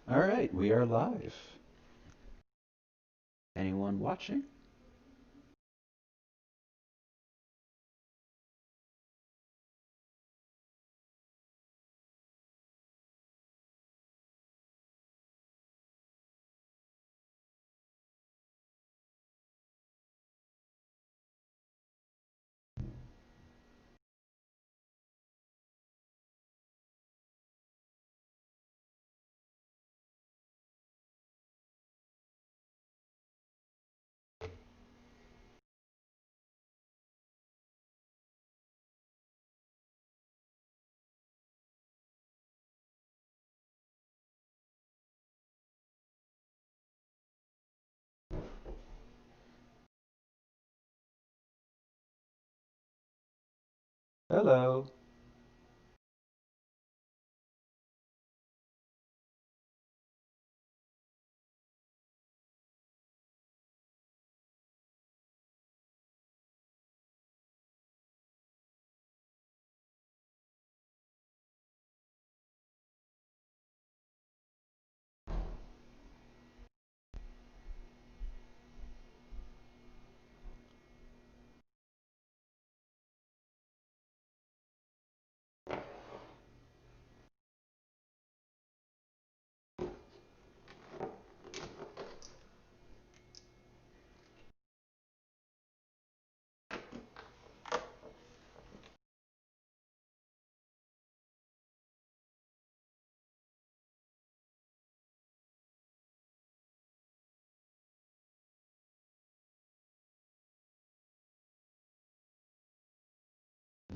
All right, we are live. Anyone watching? Hello.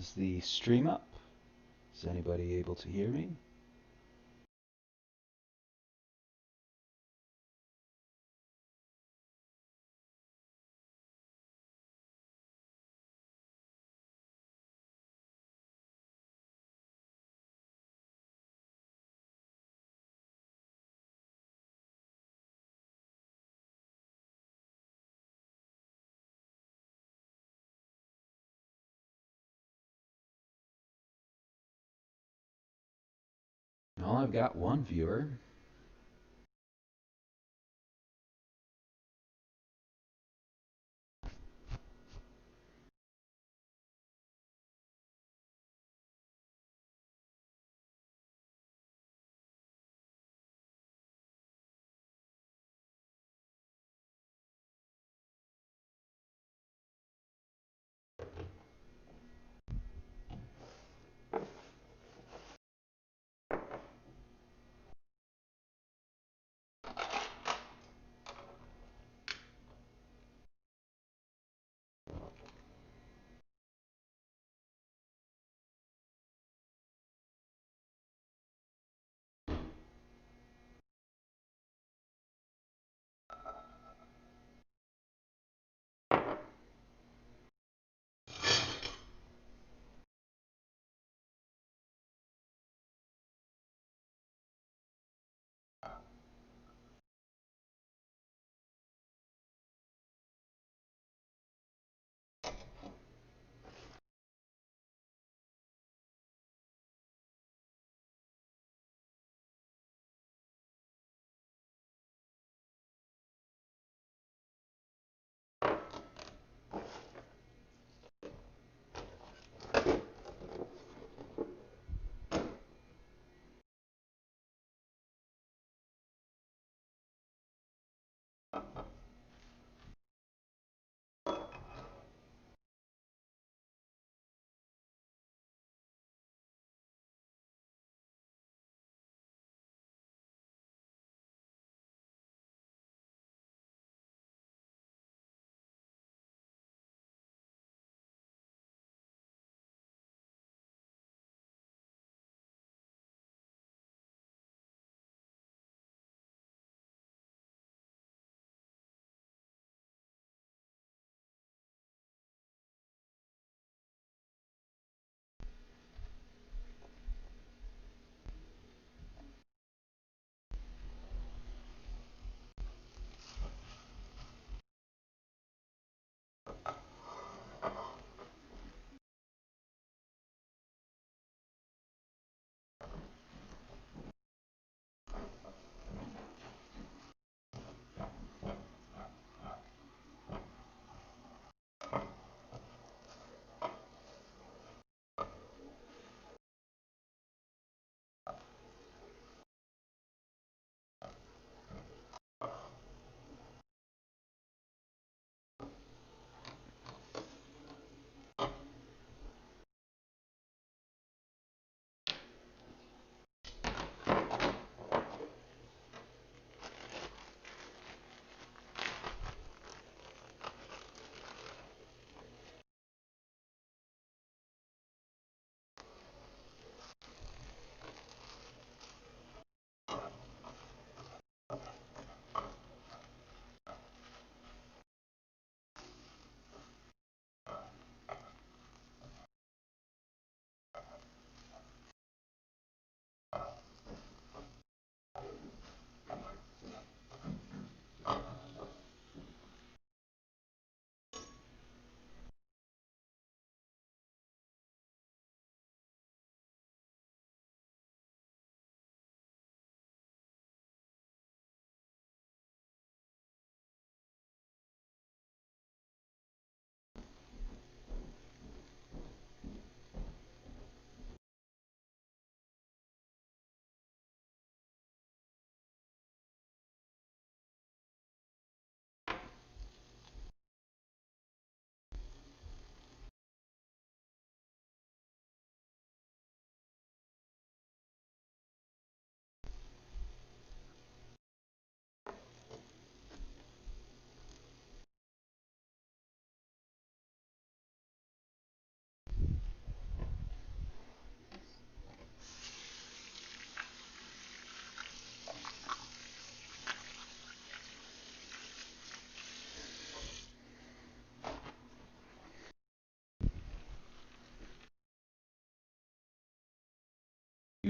Is the stream up? Is anybody able to hear me? Well, I've got one viewer.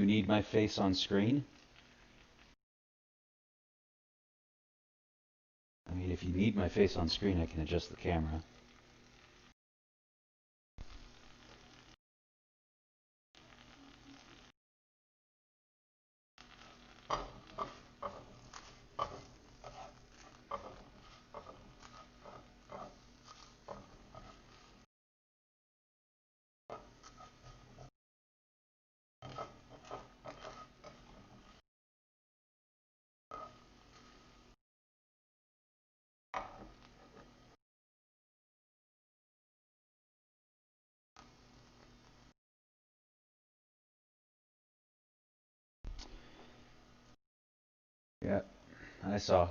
you need my face on screen? I mean, if you need my face on screen, I can adjust the camera. Yeah, I saw.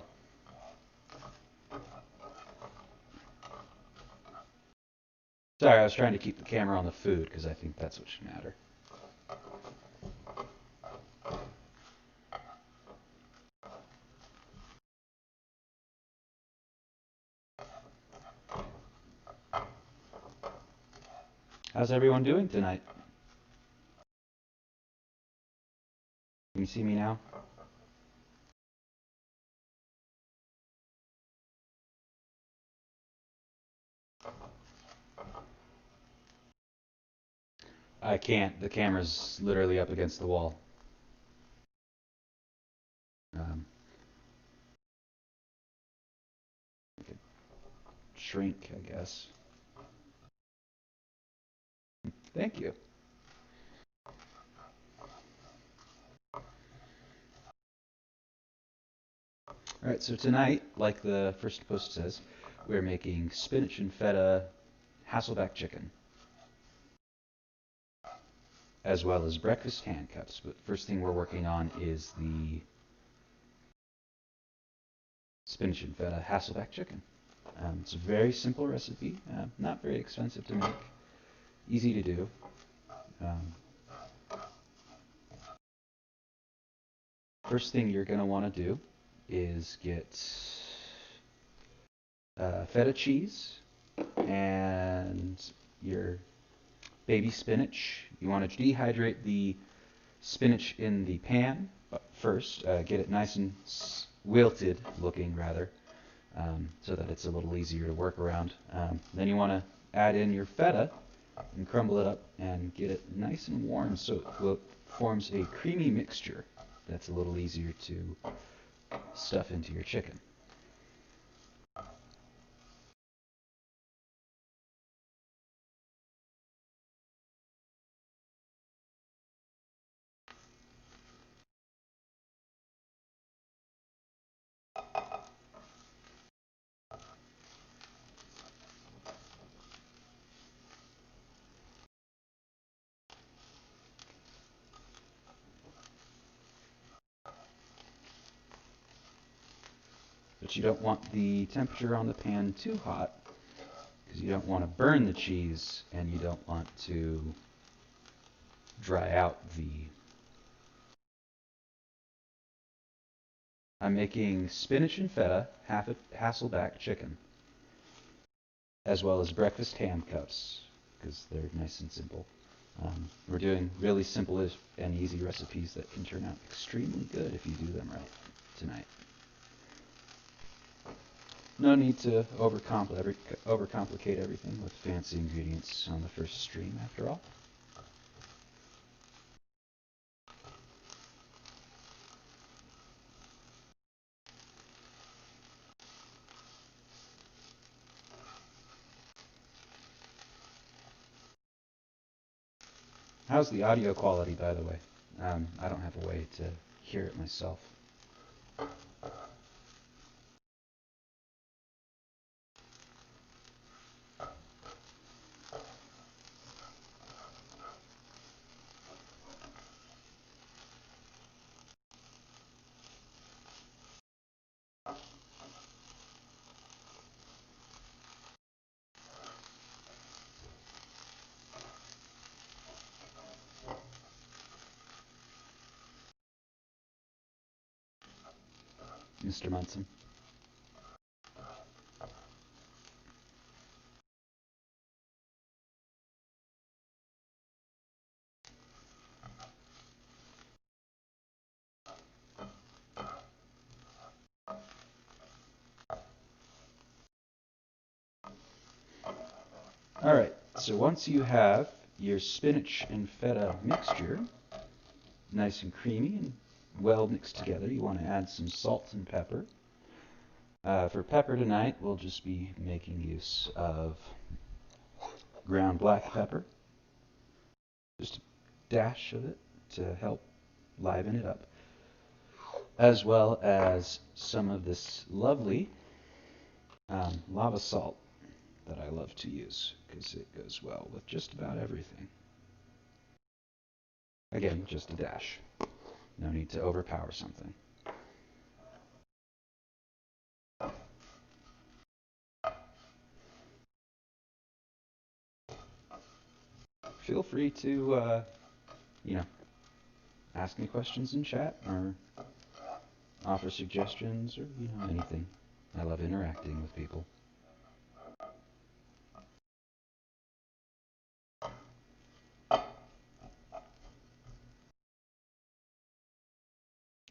Sorry, I was trying to keep the camera on the food because I think that's what should matter. How's everyone doing tonight? Can you see me now? I can't. The camera's literally up against the wall. Um, I could shrink, I guess. Thank you. All right, so tonight, like the first post says, we're making spinach and feta Hasselback chicken, as well as breakfast hand cups. But first thing we're working on is the spinach and feta Hasselback chicken. It's a very simple recipe, not very expensive to make, easy to do. Um, First thing you're going to want to do is get feta cheese and your baby spinach. You want to dehydrate the spinach in the pan first, get it nice and wilted looking rather, so that it's a little easier to work around. Then you want to add in your feta and crumble it up and get it nice and warm so it forms a creamy mixture that's a little easier to stuff into your chicken. But you don't want the temperature on the pan too hot because you don't want to burn the cheese and you don't want to dry out the... I'm making spinach and feta Hasselback chicken, as well as breakfast ham cups because they're nice and simple. We're doing really simple and easy recipes that can turn out extremely good if you do them right tonight. No need to overcomplicate everything with fancy ingredients on the first stream, after all. How's the audio quality, by the way? I don't have a way to hear it myself. Mr. Munson. Alright, so once you have your spinach and feta mixture nice and creamy and well mixed together, you want to add some salt and pepper. For pepper tonight, we'll just be making use of ground black pepper. Just a dash of it to help liven it up, as well as some of this lovely lava salt that I love to use because it goes well with just about everything. Again, just a dash. No need to overpower something. Feel free to, ask me questions in chat or offer suggestions or, anything. I love interacting with people.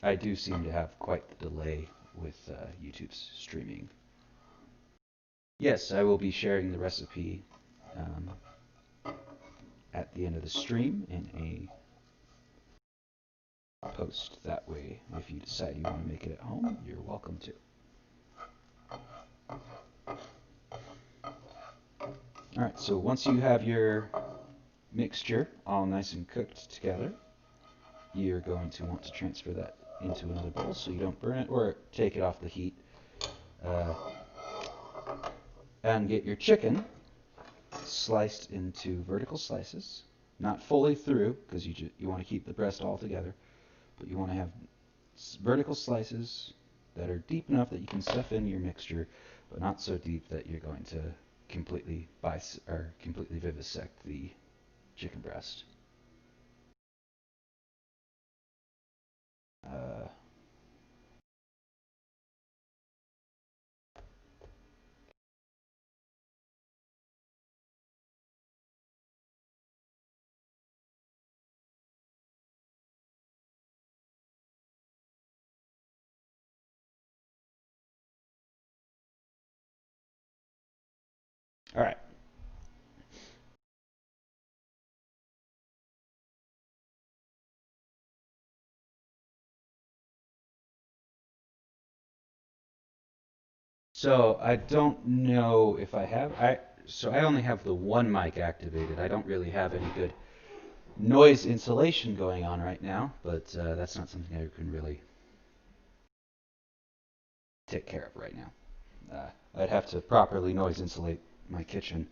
I do seem to have quite the delay with YouTube's streaming. Yes, I will be sharing the recipe at the end of the stream in a post. That way, if you decide you want to make it at home, you're welcome to. Alright, so once you have your mixture all nice and cooked together, you're going to want to transfer that into another bowl so you don't burn it, or take it off the heat. And get your chicken sliced into vertical slices, not fully through, because you want to keep the breast all together, but you want to have vertical slices that are deep enough that you can stuff in your mixture, but not so deep that you're going to completely vivisect the chicken breast. All right. So I don't know if I have. So I only have the one mic activated. I don't really have any good noise insulation going on right now, but that's not something I can really take care of right now. I'd have to properly noise insulate my kitchen,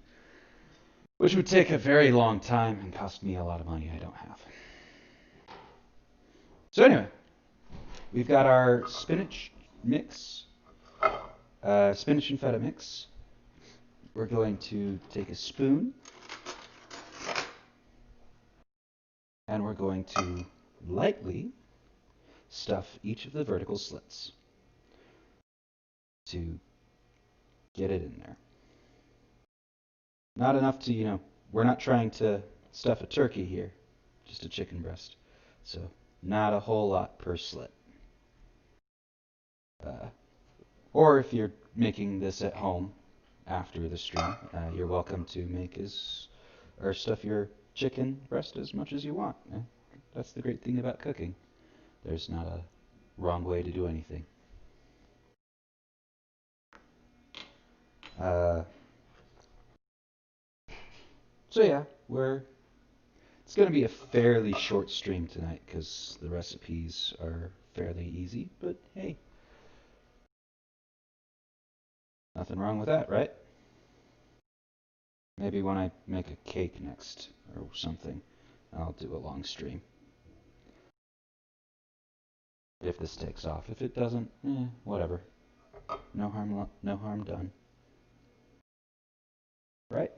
which would take a very long time and cost me a lot of money I don't have. So anyway, we've got our spinach mix, spinach and feta mix. We're going to take a spoon and we're going to lightly stuff each of the vertical slits to get it in there. Not enough to, we're not trying to stuff a turkey here, just a chicken breast. So not a whole lot per slit. Or if you're making this at home after the stream, you're welcome to stuff your chicken breast as much as you want. That's the great thing about cooking. There's not a wrong way to do anything. So yeah, it's going to be a fairly short stream tonight because the recipes are fairly easy, but hey, nothing wrong with that, right? Maybe when I make a cake next or something, I'll do a long stream. If this takes off. If it doesn't, whatever. No harm done. Right?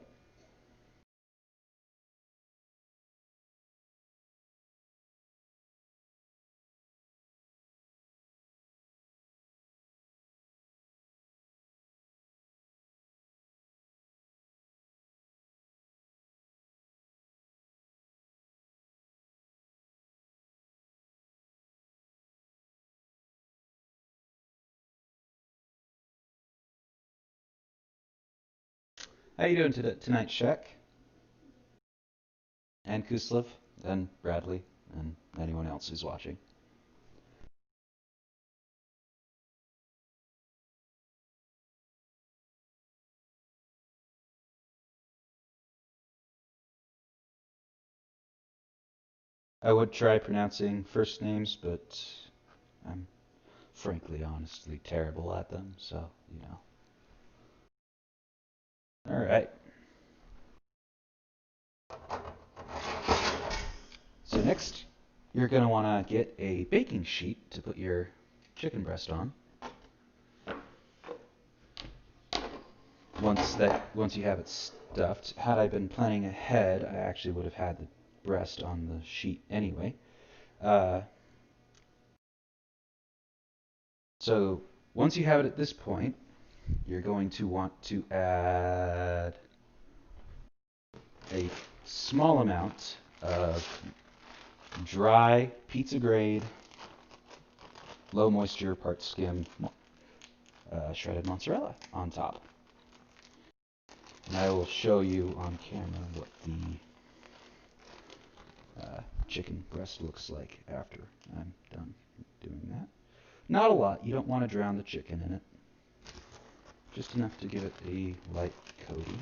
How you doing tonight, Shek? And Kuslev, and Bradley, and anyone else who's watching. I would try pronouncing first names, but I'm frankly, honestly terrible at them, so, you know. All right. So next, you're going to want to get a baking sheet to put your chicken breast on. Once you have it stuffed, had I been planning ahead, I actually would have had the breast on the sheet anyway. So once you have it at this point, you're going to want to add a small amount of dry pizza grade, low moisture, part skim, shredded mozzarella on top. And I will show you on camera what the chicken breast looks like after I'm done doing that. Not a lot. You don't want to drown the chicken in it. Just enough to give it a light coating.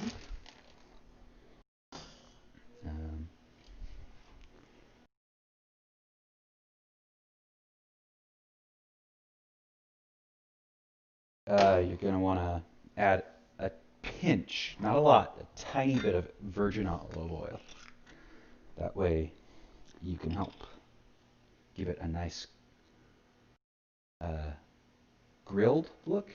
You're going to want to add a pinch, not a lot, a tiny bit of virgin olive oil. That way you can help give it a nice grilled look.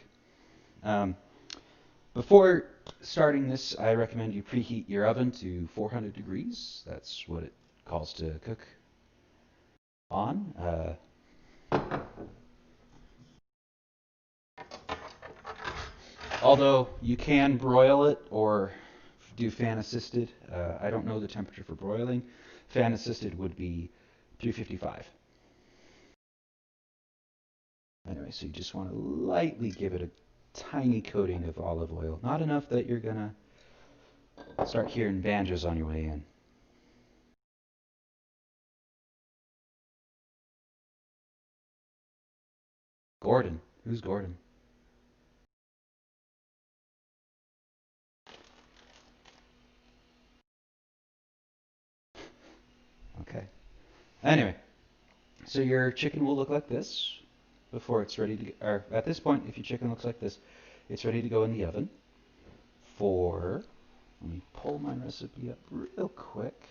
Before starting this, I recommend you preheat your oven to 400 degrees. That's what it calls to cook on. Although you can broil it or do fan assisted. I don't know the temperature for broiling. Fan assisted would be 355. Anyway, so you just want to lightly give it a tiny coating of olive oil. Not enough that you're going to start hearing banjos on your way in. Gordon. Who's Gordon? Okay. Anyway, so your chicken will look like this before it's ready to, or at this point, if your chicken looks like this, it's ready to go in the oven for, let me pull my recipe up real quick.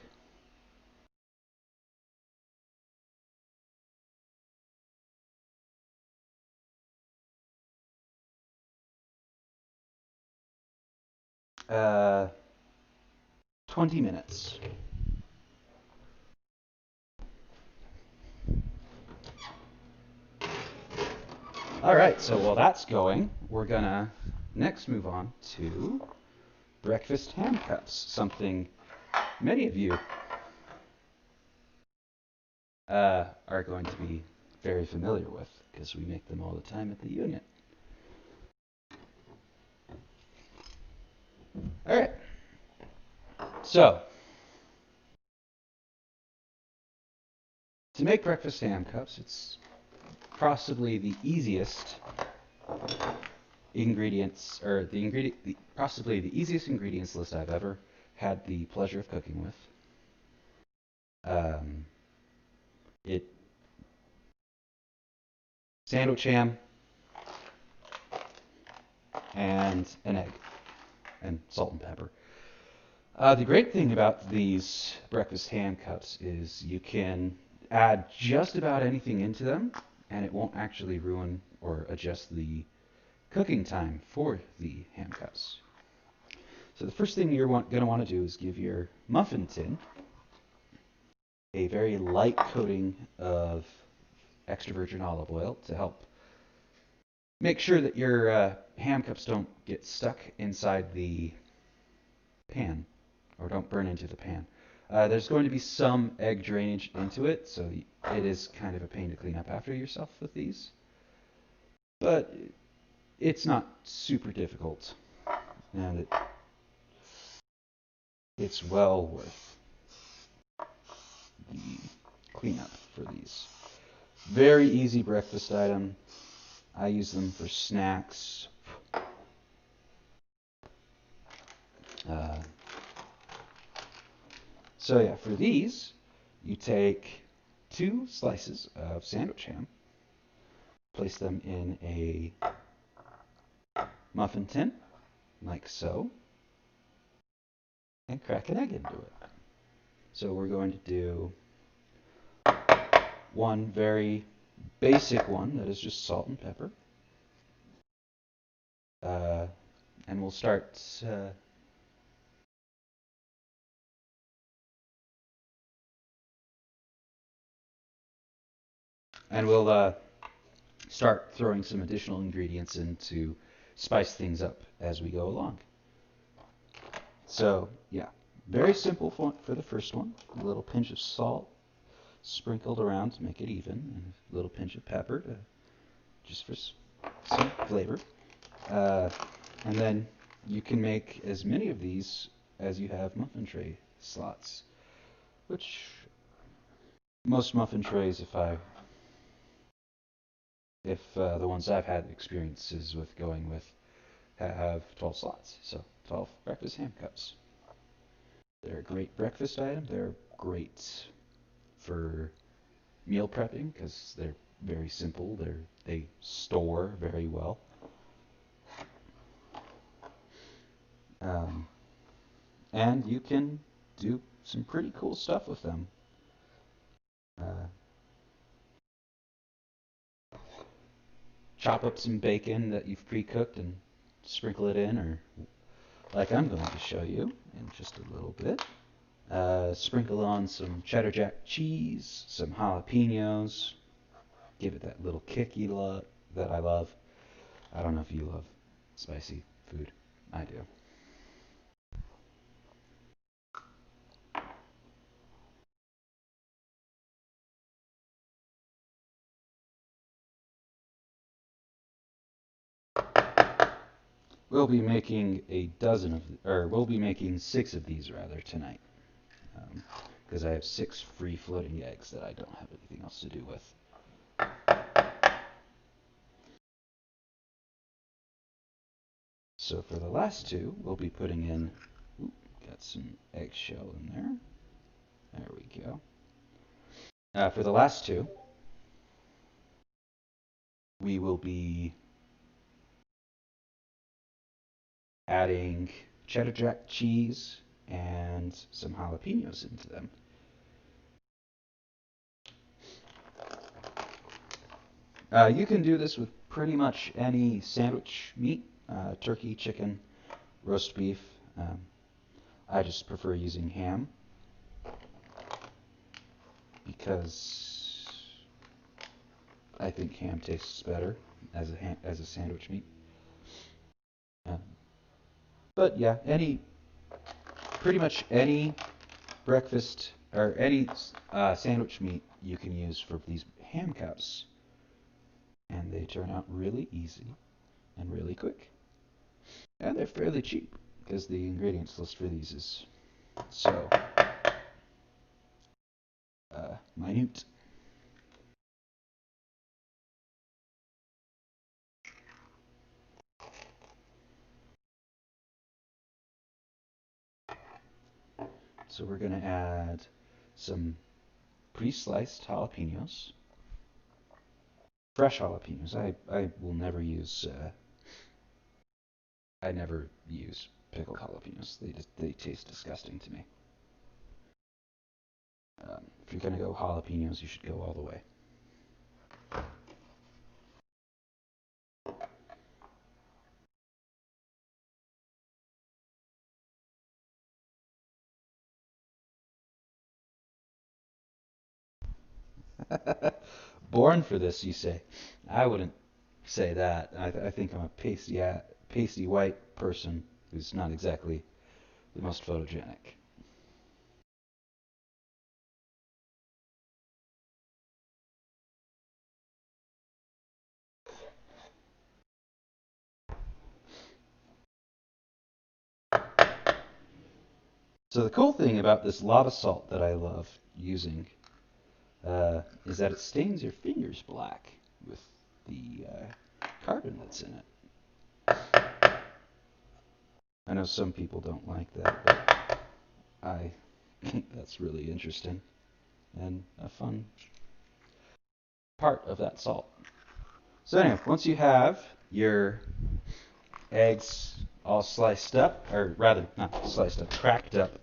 Uh, 20 minutes. All right, so while that's going, we're gonna next move on to breakfast ham cups, something many of you are going to be very familiar with because we make them all the time at the unit. All right, so to make breakfast ham cups, it's possibly the easiest ingredients, or possibly the easiest ingredients list I've ever had the pleasure of cooking with. It sandwich ham and an egg and salt and pepper. The great thing about these breakfast ham cups is you can add just about anything into them and it won't actually ruin or adjust the cooking time for the ham cups. So the first thing you're going to want to do is give your muffin tin a very light coating of extra virgin olive oil to help make sure that your ham cups don't get stuck inside the pan or don't burn into the pan. There's going to be some egg drainage into it, so it is kind of a pain to clean up after yourself with these. But it's not super difficult. And it's well worth the cleanup for these. Very easy breakfast item. I use them for snacks. Uh, so yeah, for these, you take 2 slices of sandwich ham, place them in a muffin tin, like so, and crack an egg into it. So we're going to do one very basic one that is just salt and pepper. And we'll start and we'll start throwing some additional ingredients in to spice things up as we go along. So yeah, very simple for the first one. A little pinch of salt sprinkled around to make it even, and a little pinch of pepper to, just for some flavor. And then you can make as many of these as you have muffin tray slots, which most muffin trays, if the ones I've had experiences with going with have 12 slots, so 12 breakfast ham cups. They're a great breakfast item. They're great for meal prepping because they're very simple. They store very well. Um, and you can do some pretty cool stuff with them. Uh, chop up some bacon that you've pre-cooked and sprinkle it in, or like I'm going to show you in just a little bit. Sprinkle on some cheddar jack cheese, some jalapenos, give it that little kick that I love. I don't know if you love spicy food. I do. We'll be making we'll be making 6 of these rather tonight, because I have 6 free floating eggs that I don't have anything else to do with. So for the last 2, we'll be putting in, got some eggshell in there. There we go. For the last 2, we will be adding cheddar jack cheese and some jalapenos into them. You can do this with pretty much any sandwich meat, turkey, chicken, roast beef. I just prefer using ham because I think ham tastes better as a sandwich meat. But yeah, pretty much any breakfast or any sandwich meat you can use for these ham cups, and they turn out really easy and really quick, and they're fairly cheap because the ingredients list for these is so minute. So we're going to add some pre-sliced jalapenos, fresh jalapenos. I will never use I never use pickled jalapenos. They taste disgusting to me. If you're gonna go jalapenos, you should go all the way. Born for this, you say? I wouldn't say that. I think I'm a pasty white person who's not exactly the most photogenic. So the cool thing about this lava salt that I love using is that it stains your fingers black with the carbon that's in it. I know some people don't like that, but I think that's really interesting and a fun part of that salt. So anyway, once you have your eggs all sliced up, or rather not sliced up, cracked up,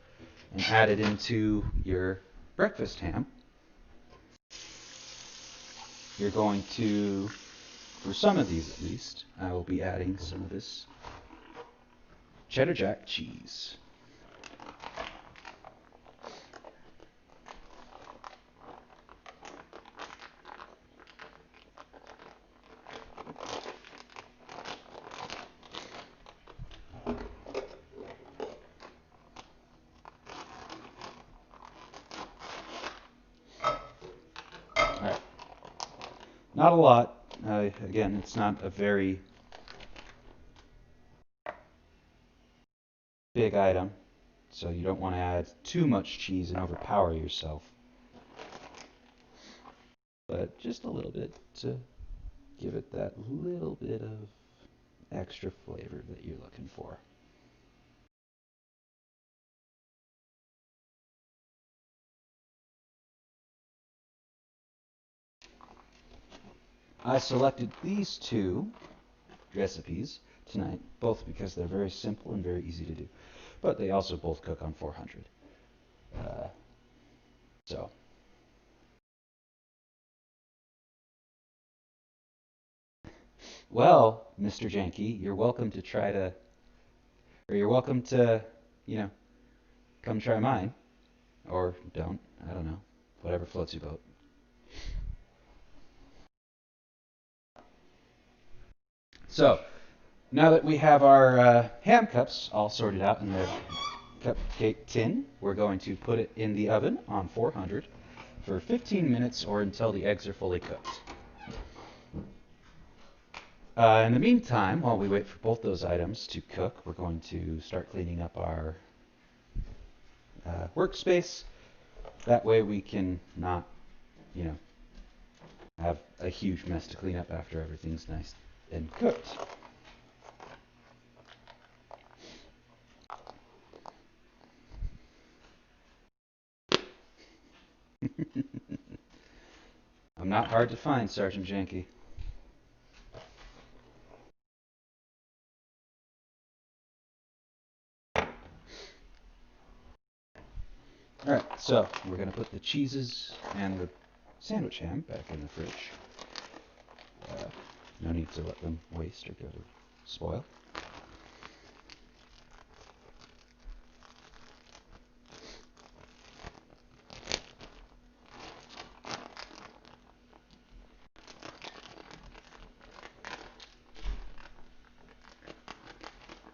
and added into your breakfast ham, you're going to, for some of these at least, I will be adding some of this cheddar jack cheese. Alright. Not a lot. Again, it's not a very big item, so you don't want to add too much cheese and overpower yourself. But just a little bit to give it that little bit of extra flavor that you're looking for. I selected these two recipes tonight, both because they're very simple and very easy to do, but they also both cook on 400. So, well, Mr. Janky, you're welcome to try to, or you're welcome to, come try mine, or don't. I don't know, whatever floats your boat. So, now that we have our ham cups all sorted out in the cupcake tin, we're going to put it in the oven on 400 for 15 minutes or until the eggs are fully cooked. In the meantime, while we wait for both those items to cook, we're going to start cleaning up our workspace. That way we can not, have a huge mess to clean up after everything's nice and cooked. I'm not hard to find, Sergeant Janky. Alright, so we're going to put the cheeses and the sandwich ham back in the fridge. No need to let them waste or go to spoil.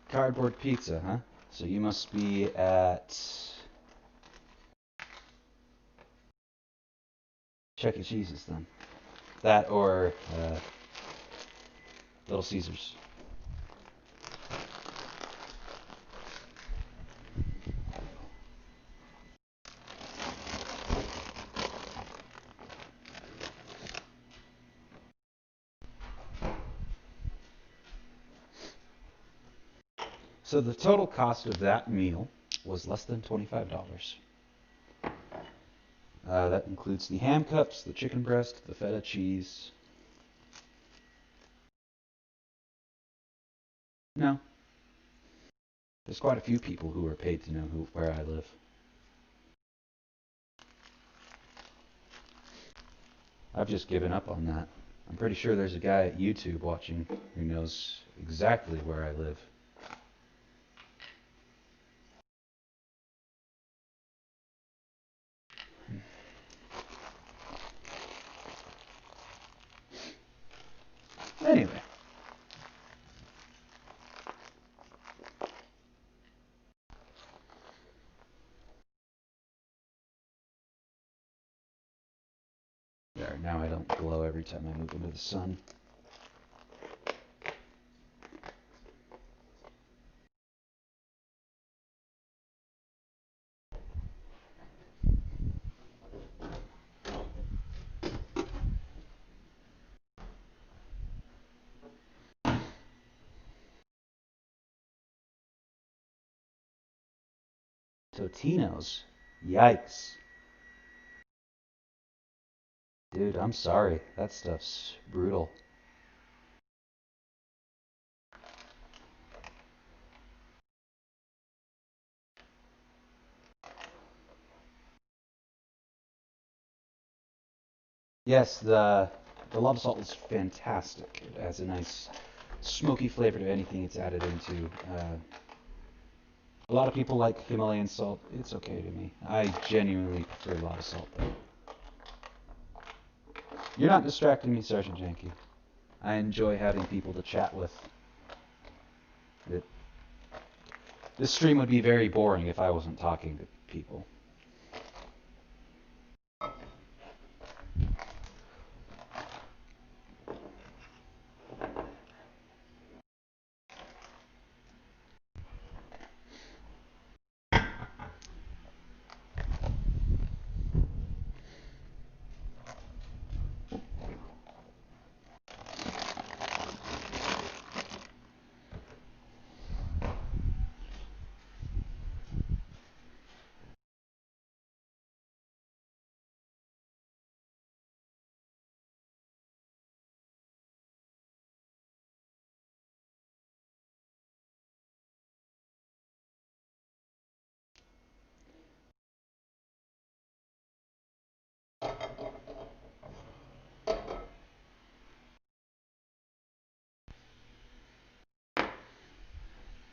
Cardboard pizza, huh? So you must be at Chuck E. Cheese's then. That or Little Caesars. So the total cost of that meal was less than $25. That includes the ham cups, the chicken breast, the feta cheese. No. There's quite a few people who are paid to know where I live. I've just given up on that. I'm pretty sure there's a guy at YouTube watching who knows exactly where I live. Anyway. There, now I don't glow every time I move into the sun. Totino's. Yikes. Dude, I'm sorry. That stuff's brutal. Yes, the lava salt is fantastic. It adds a nice smoky flavor to anything it's added into. A lot of people like Himalayan salt. It's okay to me. I genuinely prefer lava salt, though. You're not distracting me, Sergeant Janky. I enjoy having people to chat with. It, this stream would be very boring if I wasn't talking to people.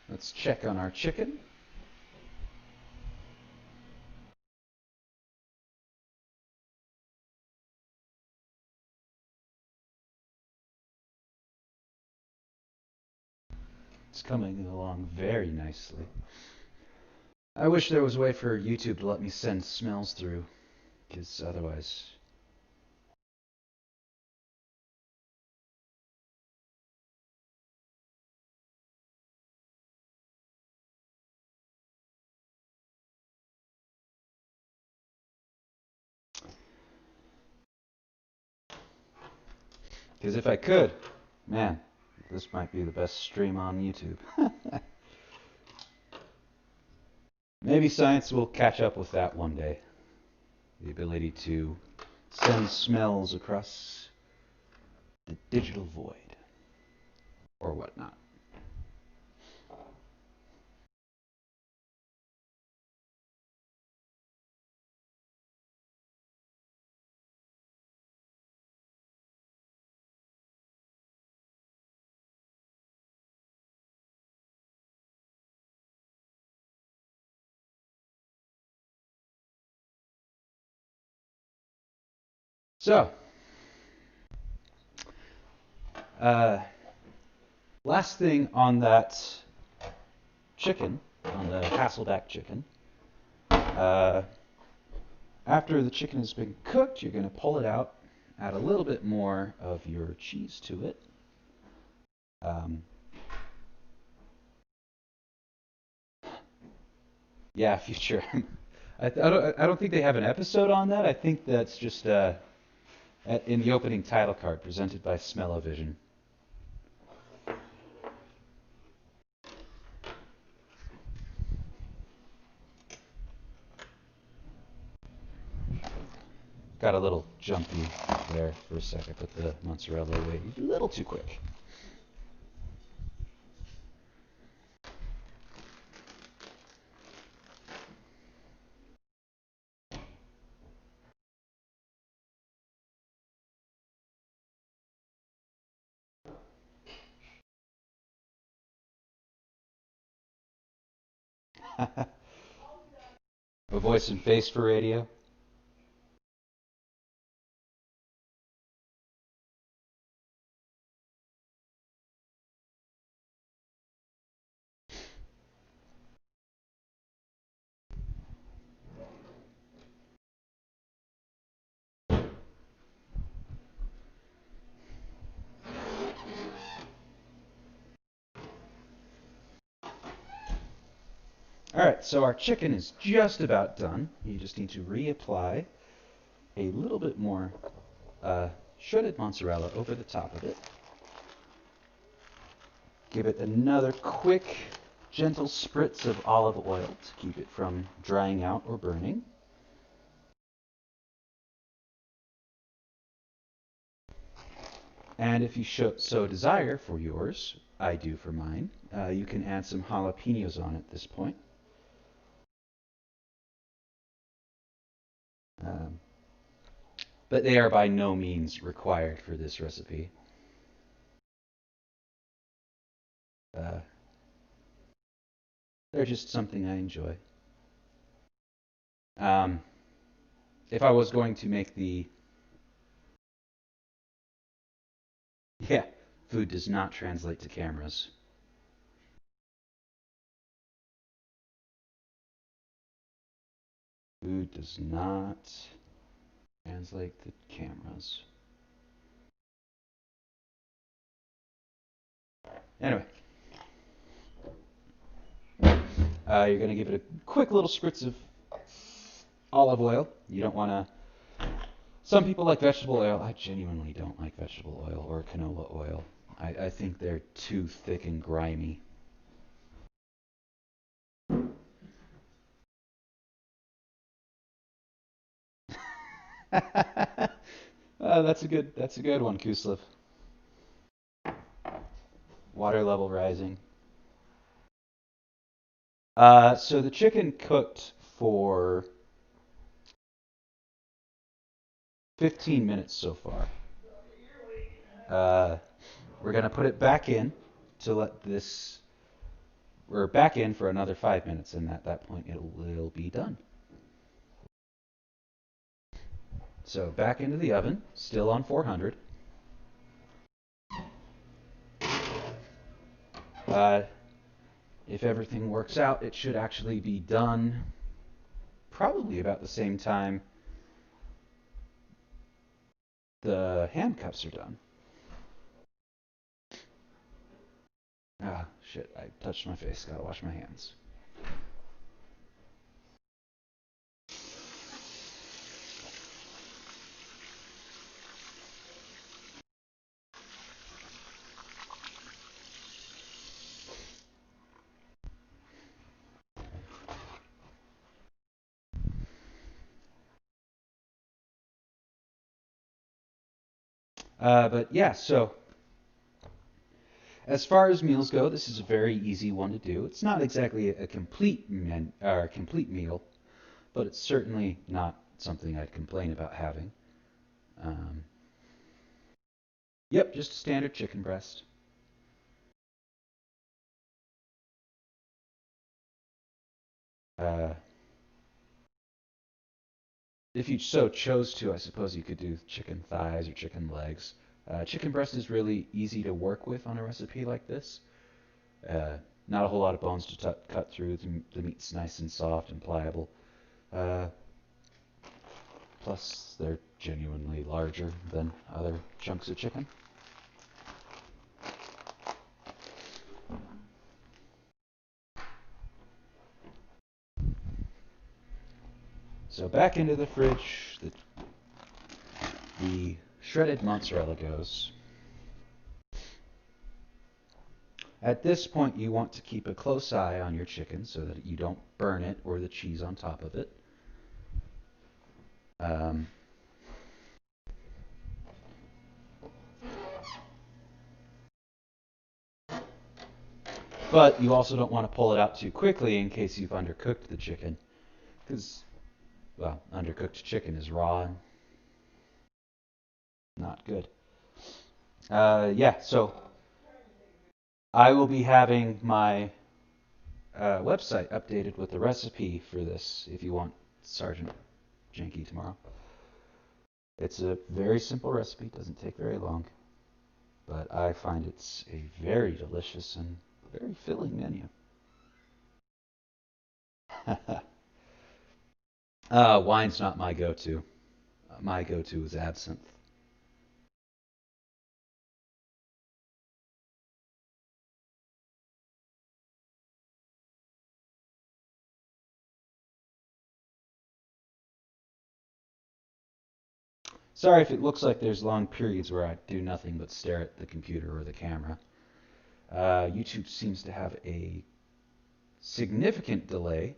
Let's check on our chicken. It's coming along very nicely. I wish there was a way for YouTube to let me send smells through, because otherwise... Because if I could, man, this might be the best stream on YouTube. Maybe science will catch up with that one day. The ability to send smells across the digital void, or whatnot. So, last thing on that chicken, on the Hasselback chicken, after the chicken has been cooked, you're going to pull it out, add a little bit more of your cheese to it. Yeah, future. I don't think they have an episode on that. I think that's just in the opening title card presented by Smell-O-Vision. Got a little jumpy there for a sec. I put the mozzarella away a little too quick. A voice and face for radio. Alright, so our chicken is just about done. You just need to reapply a little bit more shredded mozzarella over the top of it. Give it another quick gentle spritz of olive oil to keep it from drying out or burning. And if you so desire for yours, I do for mine, you can add some jalapenos on at this point. But they are by no means required for this recipe. They're just something I enjoy. If I was going to make the... Yeah, food does not translate to cameras. Food does not translate to cameras. Anyway. You're going to give it a quick little spritz of olive oil. You don't want to... Some people like vegetable oil. I genuinely don't like vegetable oil or canola oil. I think they're too thick and grimy. That's a good one, Kuslev. Water level rising. So the chicken cooked for 15 minutes so far. We're gonna put it back in to let this. We're back in for another 5 minutes, and at that point it'll be done. So back into the oven, still on 400. If everything works out, it should actually be done probably about the same time the ham cups are done. Ah, shit, I touched my face. Gotta wash my hands. But yeah, so as far as meals go, this is a very easy one to do. It's not exactly a complete meal, but it's certainly not something I'd complain about having. Yep, just a standard chicken breast. If you so chose to, I suppose you could do chicken thighs or chicken legs. Chicken breast is really easy to work with on a recipe like this. Not a whole lot of bones to cut through. The meat's nice and soft and pliable. Plus, they're genuinely larger than other chunks of chicken. So back into the fridge, the shredded mozzarella goes. At this point, you want to keep a close eye on your chicken so that you don't burn it or the cheese on top of it. But you also don't want to pull it out too quickly in case you've undercooked the chicken. Because, well, undercooked chicken is raw and not good. Yeah, so I will be having my website updated with the recipe for this if you want Sergeant Janky tomorrow. It's a very simple recipe, doesn't take very long, but I find it's a very delicious and very filling menu. Wine's not my go-to. My go-to is absinthe. Sorry if it looks like there's long periods where I do nothing but stare at the computer or the camera. YouTube seems to have a significant delay.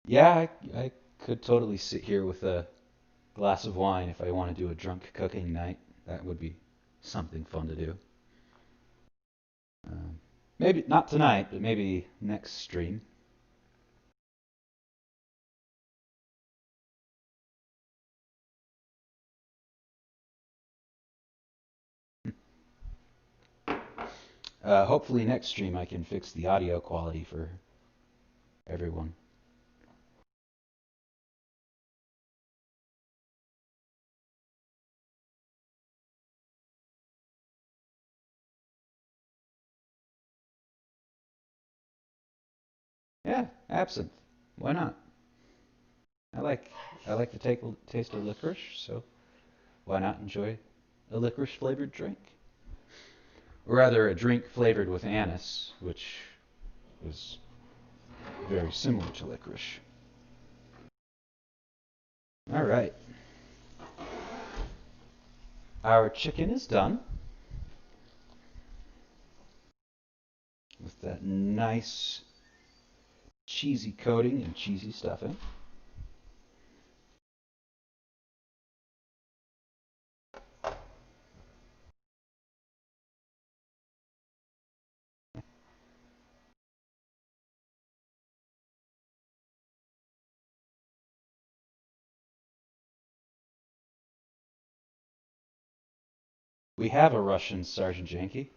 Yeah, I could totally sit here with a glass of wine if I want to do a drunk cooking night. That would be something fun to do. Um, Maybe not tonight, but maybe next stream. Hopefully next stream I can fix the audio quality for everyone. Yeah, absinthe. Why not? I like I like to take taste of licorice, so why not enjoy a licorice flavored drink? Or rather, a drink flavored with anise, which is very similar to licorice. All right, our chicken is done with that nice cheesy coating and cheesy stuffing. We have a Russian Sergeant Janky.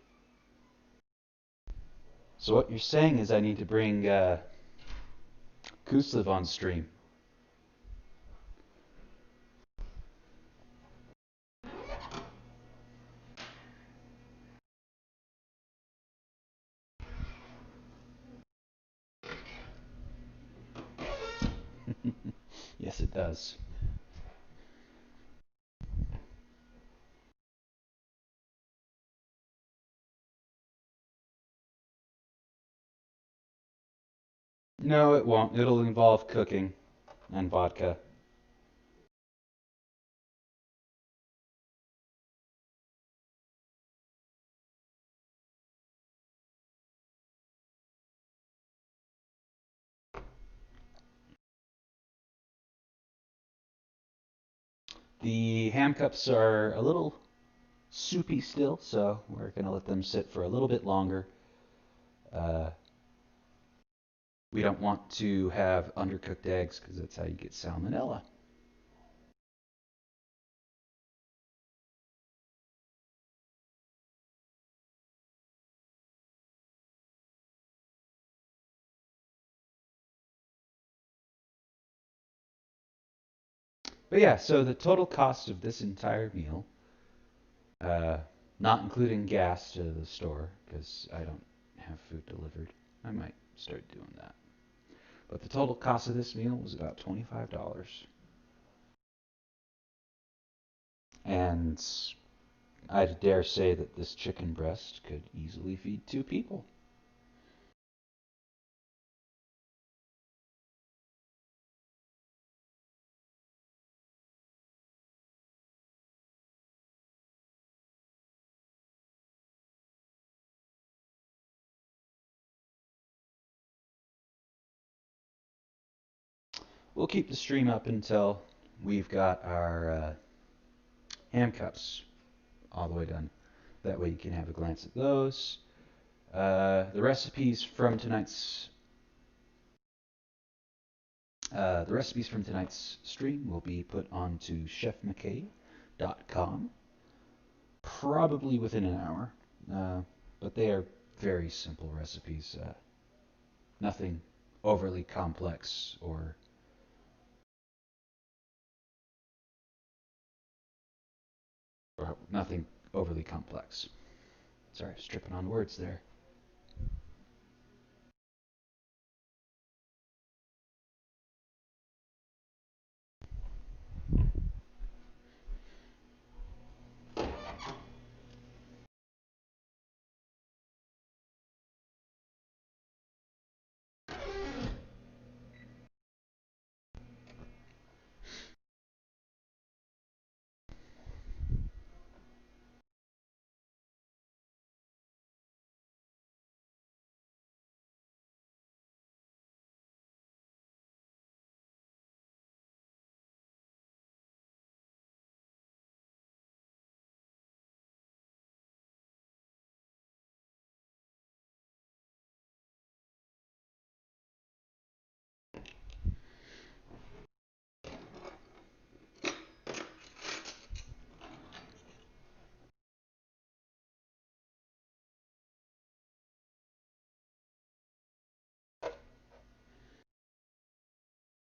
So what you're saying is I need to bring Kuslev on stream. Yes, it does. No, it won't. It'll involve cooking and vodka. The ham cups are a little soupy still, so we're going to let them sit for a little bit longer. Uh, we don't want to have undercooked eggs because that's how you get salmonella. But yeah, so the total cost of this entire meal, uh, not including gas to the store, because I don't have food delivered. I might start doing that. But the total cost of this meal was about $25. And I dare say that this chicken breast could easily feed two people. We'll keep the stream up until we've got our ham cups all the way done. That way you can have a glance at those. The recipes from tonight's stream will be put onto chefmckay.com probably within an hour. But they are very simple recipes. Nothing overly complex or nothing overly complex. Sorry, I was tripping on words there.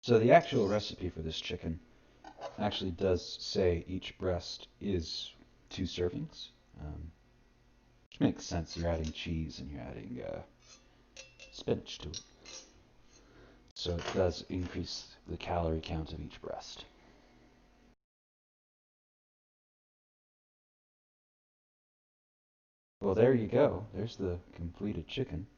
So the actual recipe for this chicken actually does say each breast is 2 servings, which makes sense. You're adding cheese and you're adding spinach to it. So it does increase the calorie count of each breast. Well, there you go. There's the completed chicken.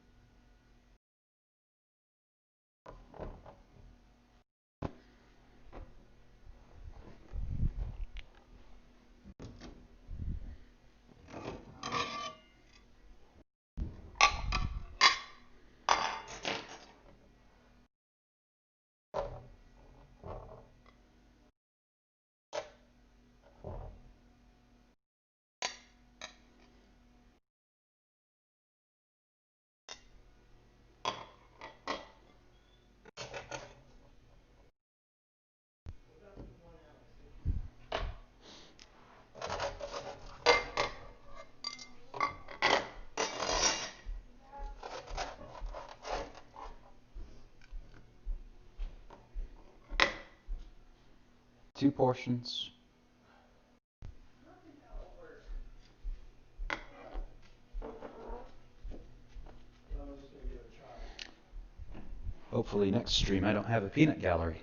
Two portions. Hopefully next stream I don't have a peanut gallery.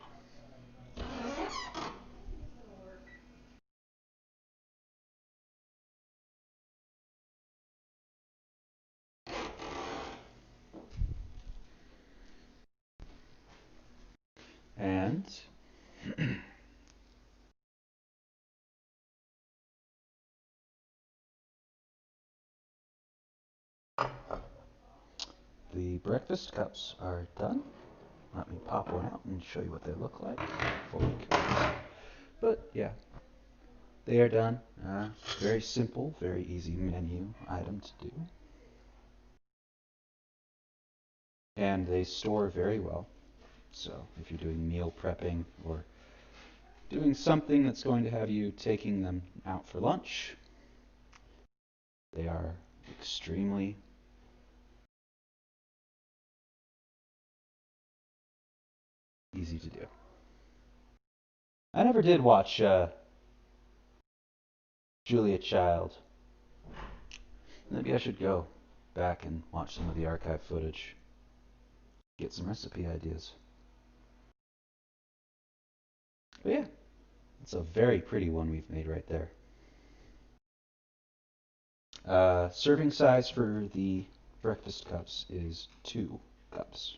And the breakfast cups are done. Let me pop one out and show you what they look like before we go. But yeah, they are done. Very simple, very easy menu item to do. And they store very well. So if you're doing meal prepping or doing something that's going to have you taking them out for lunch, they are extremely easy to do. I never did watch Julia Child. Maybe I should go back and watch some of the archive footage. Get some recipe ideas. But yeah, it's a very pretty one we've made right there. Serving size for the breakfast cups is 2 cups.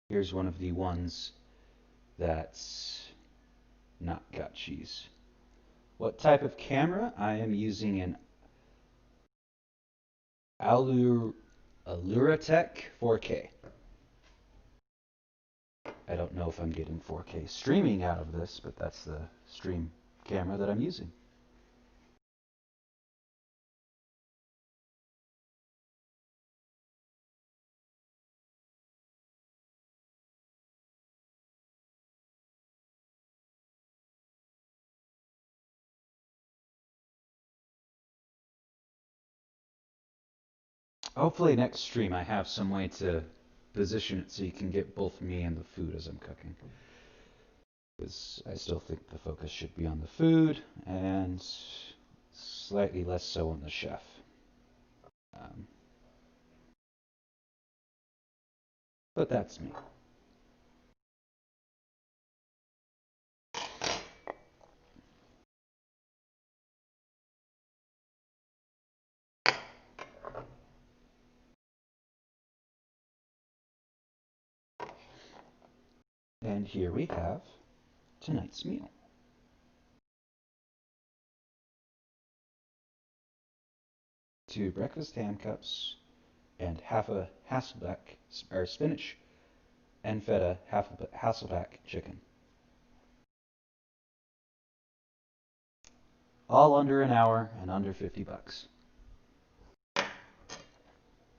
Here's one of the ones that's not got cheese. What type of camera? I am using an Aluratech 4K. I don't know if I'm getting 4K streaming out of this, but that's the stream camera that I'm using. Hopefully next stream I have some way to position it so you can get both me and the food as I'm cooking. Because I still think the focus should be on the food and slightly less so on the chef. But that's me. And here we have tonight's meal. 2 breakfast ham cups and half a Hasselback or spinach and feta Hasselback chicken. All under an hour and under $50.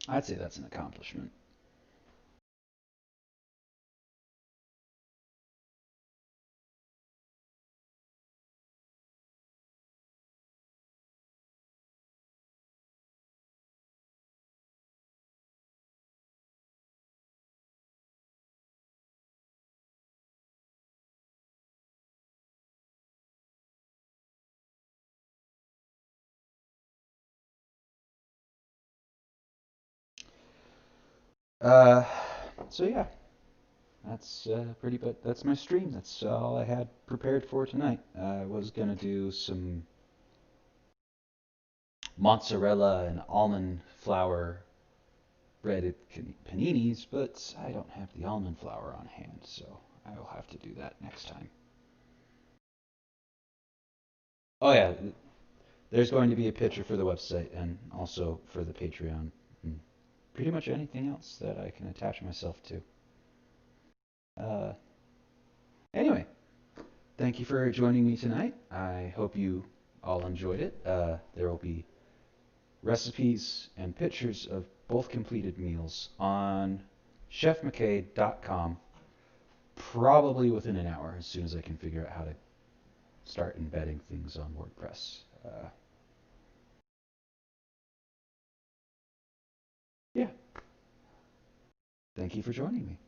I'd say that's an accomplishment. Uh, so yeah, that's but that's my stream. That's all I had prepared for tonight. I was gonna do some mozzarella and almond flour breaded paninis, but I don't have the almond flour on hand, so I will have to do that next time. Oh yeah, there's going to be a picture for the website and also for the Patreon and pretty much anything else that I can attach myself to. Uh, anyway, thank you for joining me tonight. I hope you all enjoyed it. There will be recipes and pictures of both completed meals on chefmckay.com probably within an hour as soon as I can figure out how to start embedding things on WordPress. Yeah, thank you for joining me.